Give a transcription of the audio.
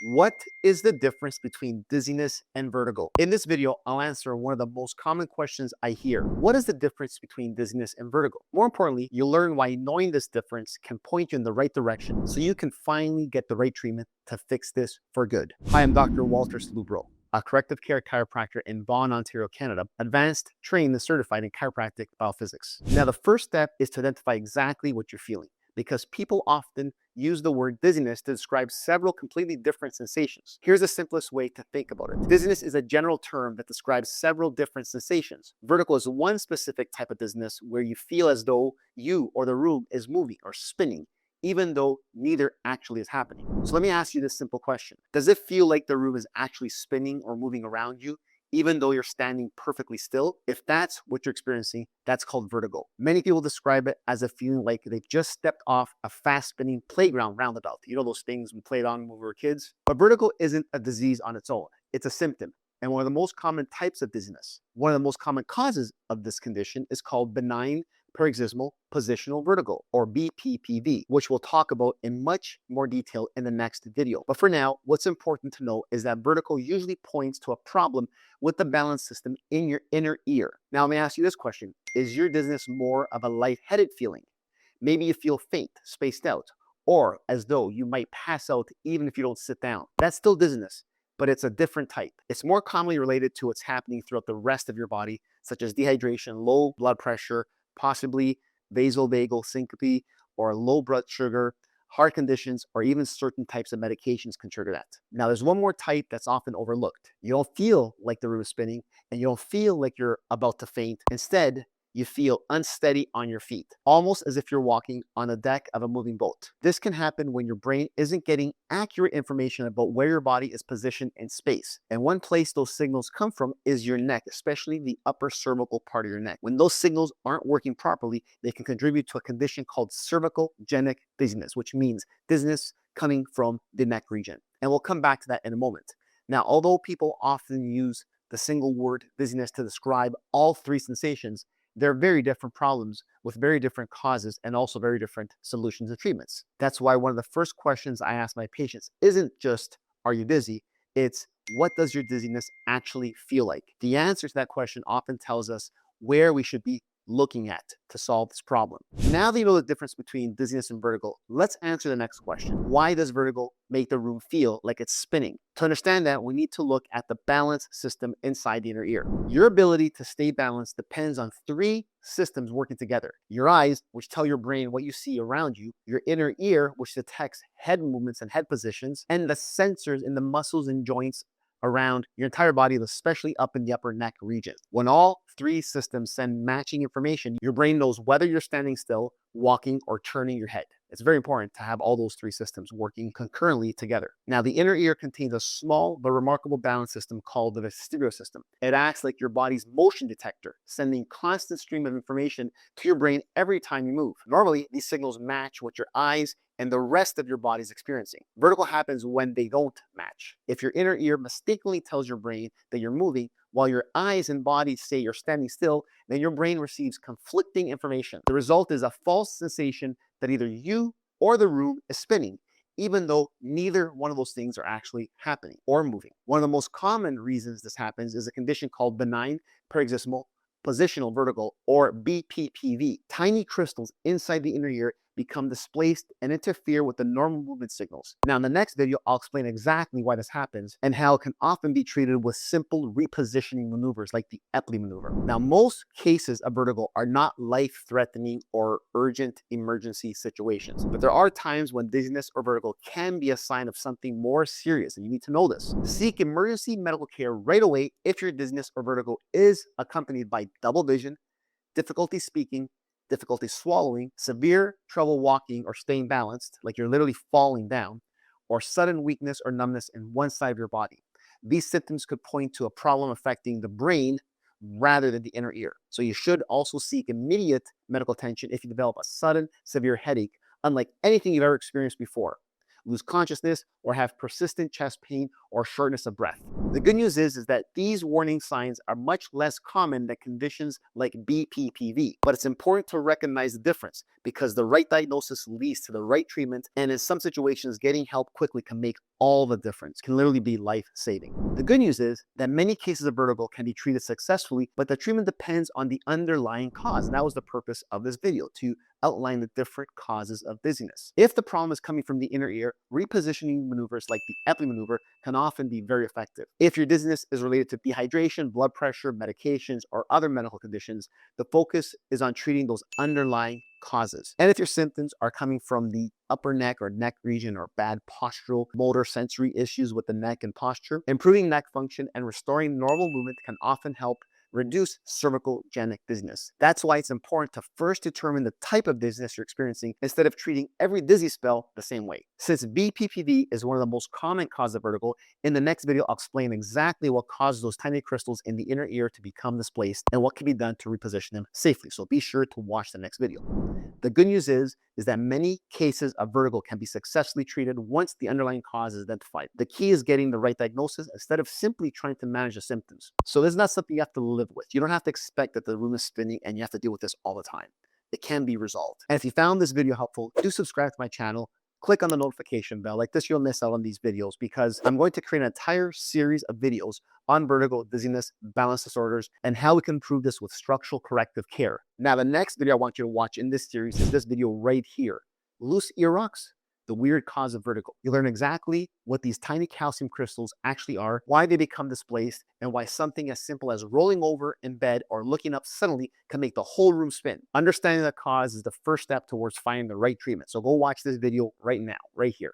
What is the difference between dizziness and vertigo? In this video, I'll answer one of the most common questions I hear. What is the difference between dizziness and vertigo? More importantly, you'll learn why knowing this difference can point you in the right direction so you can finally get the right treatment to fix this for good. Hi, I'm Dr. Walter Salubro, a corrective care chiropractor in Vaughan, Ontario, Canada, advanced, trained, and certified in chiropractic biophysics. Now, the first step is to identify exactly what you're feeling, because people often use the word dizziness to describe several completely different sensations. Here's the simplest way to think about it. Dizziness is a general term that describes several different sensations. Vertigo is one specific type of dizziness where you feel as though you or the room is moving or spinning, even though neither actually is happening. So let me ask you this simple question. Does it feel like the room is actually spinning or moving around you, even though you're standing perfectly still? If that's what you're experiencing, that's called vertigo. Many people describe it as a feeling like they've just stepped off a fast spinning playground roundabout. You know those things we played on when we were kids? But vertigo isn't a disease on its own. It's a symptom, and one of the most common types of dizziness. One of the most common causes of this condition is called benign paroxysmal positional vertigo, or BPPV, which we'll talk about in much more detail in the next video. But for now, what's important to know is that vertigo usually points to a problem with the balance system in your inner ear. Now, let me ask you this question. Is your dizziness more of a lightheaded feeling? Maybe you feel faint, spaced out, or as though you might pass out even if you don't sit down. That's still dizziness, but it's a different type. It's more commonly related to what's happening throughout the rest of your body, such as dehydration, low blood pressure, possibly vasovagal syncope, or low blood sugar, heart conditions, or even certain types of medications can trigger that. Now, there's one more type that's often overlooked. You don't feel like the room is spinning, and you don't feel like you're about to faint. Instead, you feel unsteady on your feet, almost as if you're walking on the deck of a moving boat. This can happen when your brain isn't getting accurate information about where your body is positioned in space. And one place those signals come from is your neck, especially the upper cervical part of your neck. When those signals aren't working properly, they can contribute to a condition called cervicogenic dizziness, which means dizziness coming from the neck region. And we'll come back to that in a moment. Now, although people often use the single word dizziness to describe all three sensations, they're very different problems with very different causes and also very different solutions and treatments. That's why one of the first questions I ask my patients isn't just, are you dizzy? It's, what does your dizziness actually feel like? The answer to that question often tells us where we should be looking at to solve this problem. Now that you know the difference between dizziness and vertigo, let's answer the next question. Why does vertigo make the room feel like it's spinning? To understand that, we need to look at the balance system inside the inner ear. Your ability to stay balanced depends on three systems working together. Your eyes, which tell your brain what you see around you, your inner ear, which detects head movements and head positions, and the sensors in the muscles and joints around your entire body, especially up in the upper neck region. When all three systems send matching information, your brain knows whether you're standing still, walking, or turning your head. It's very important to have all those three systems working concurrently together. Now, the inner ear contains a small but remarkable balance system called the vestibular system. It acts like your body's motion detector, sending constant stream of information to your brain every time you move. Normally, these signals match what your eyes and the rest of your body is experiencing. Vertigo happens when they don't match. If your inner ear mistakenly tells your brain that you're moving, while your eyes and body say you're standing still, then your brain receives conflicting information. The result is a false sensation that either you or the room is spinning, even though neither one of those things are actually happening or moving. One of the most common reasons this happens is a condition called benign paroxysmal positional vertigo, or BPPV. Tiny crystals inside the inner ear become displaced and interfere with the normal movement signals. Now, in the next video, I'll explain exactly why this happens and how it can often be treated with simple repositioning maneuvers like the Epley maneuver. Now, most cases of vertigo are not life-threatening or urgent emergency situations, but there are times when dizziness or vertigo can be a sign of something more serious, and you need to know this. Seek emergency medical care right away if your dizziness or vertigo is accompanied by double vision, difficulty speaking, difficulty swallowing, severe trouble walking or staying balanced, like you're literally falling down, or sudden weakness or numbness in one side of your body. These symptoms could point to a problem affecting the brain rather than the inner ear. So you should also seek immediate medical attention if you develop a sudden severe headache, unlike anything you've ever experienced before, lose consciousness, or have persistent chest pain or shortness of breath. The good news is that these warning signs are much less common than conditions like BPPV, but it's important to recognize the difference because the right diagnosis leads to the right treatment, and in some situations, getting help quickly can make all the difference, can literally be life-saving. The good news is that many cases of vertigo can be treated successfully, but the treatment depends on the underlying cause. And that was the purpose of this video, to outline the different causes of dizziness. If the problem is coming from the inner ear, repositioning maneuvers like the Epley maneuver can often be very effective. If your dizziness is related to dehydration, blood pressure, medications, or other medical conditions, the focus is on treating those underlying causes. And if your symptoms are coming from the upper neck or neck region or bad postural, motor, sensory issues with the neck and posture, improving neck function and restoring normal movement can often help reduce cervicogenic dizziness. That's why it's important to first determine the type of dizziness you're experiencing instead of treating every dizzy spell the same way. Since BPPV is one of the most common causes of vertigo, in the next video, I'll explain exactly what causes those tiny crystals in the inner ear to become displaced and what can be done to reposition them safely. So be sure to watch the next video. The good news is that many cases of vertigo can be successfully treated once the underlying cause is identified. The key is getting the right diagnosis instead of simply trying to manage the symptoms. So this is not something you have to live with. You don't have to expect that the room is spinning and you have to deal with this all the time. It can be resolved. And if you found this video helpful, do subscribe to my channel. Click on the notification bell. Like this, you'll miss out on these videos because I'm going to create an entire series of videos on vertigo, dizziness, balance disorders, and how we can improve this with structural corrective care. Now, the next video I want you to watch in this series is this video right here. Loose ear rocks, the weird cause of vertigo. You learn exactly what these tiny calcium crystals actually are, why they become displaced, and why something as simple as rolling over in bed or looking up suddenly can make the whole room spin. Understanding the cause is the first step towards finding the right treatment. So go watch this video right now, right here.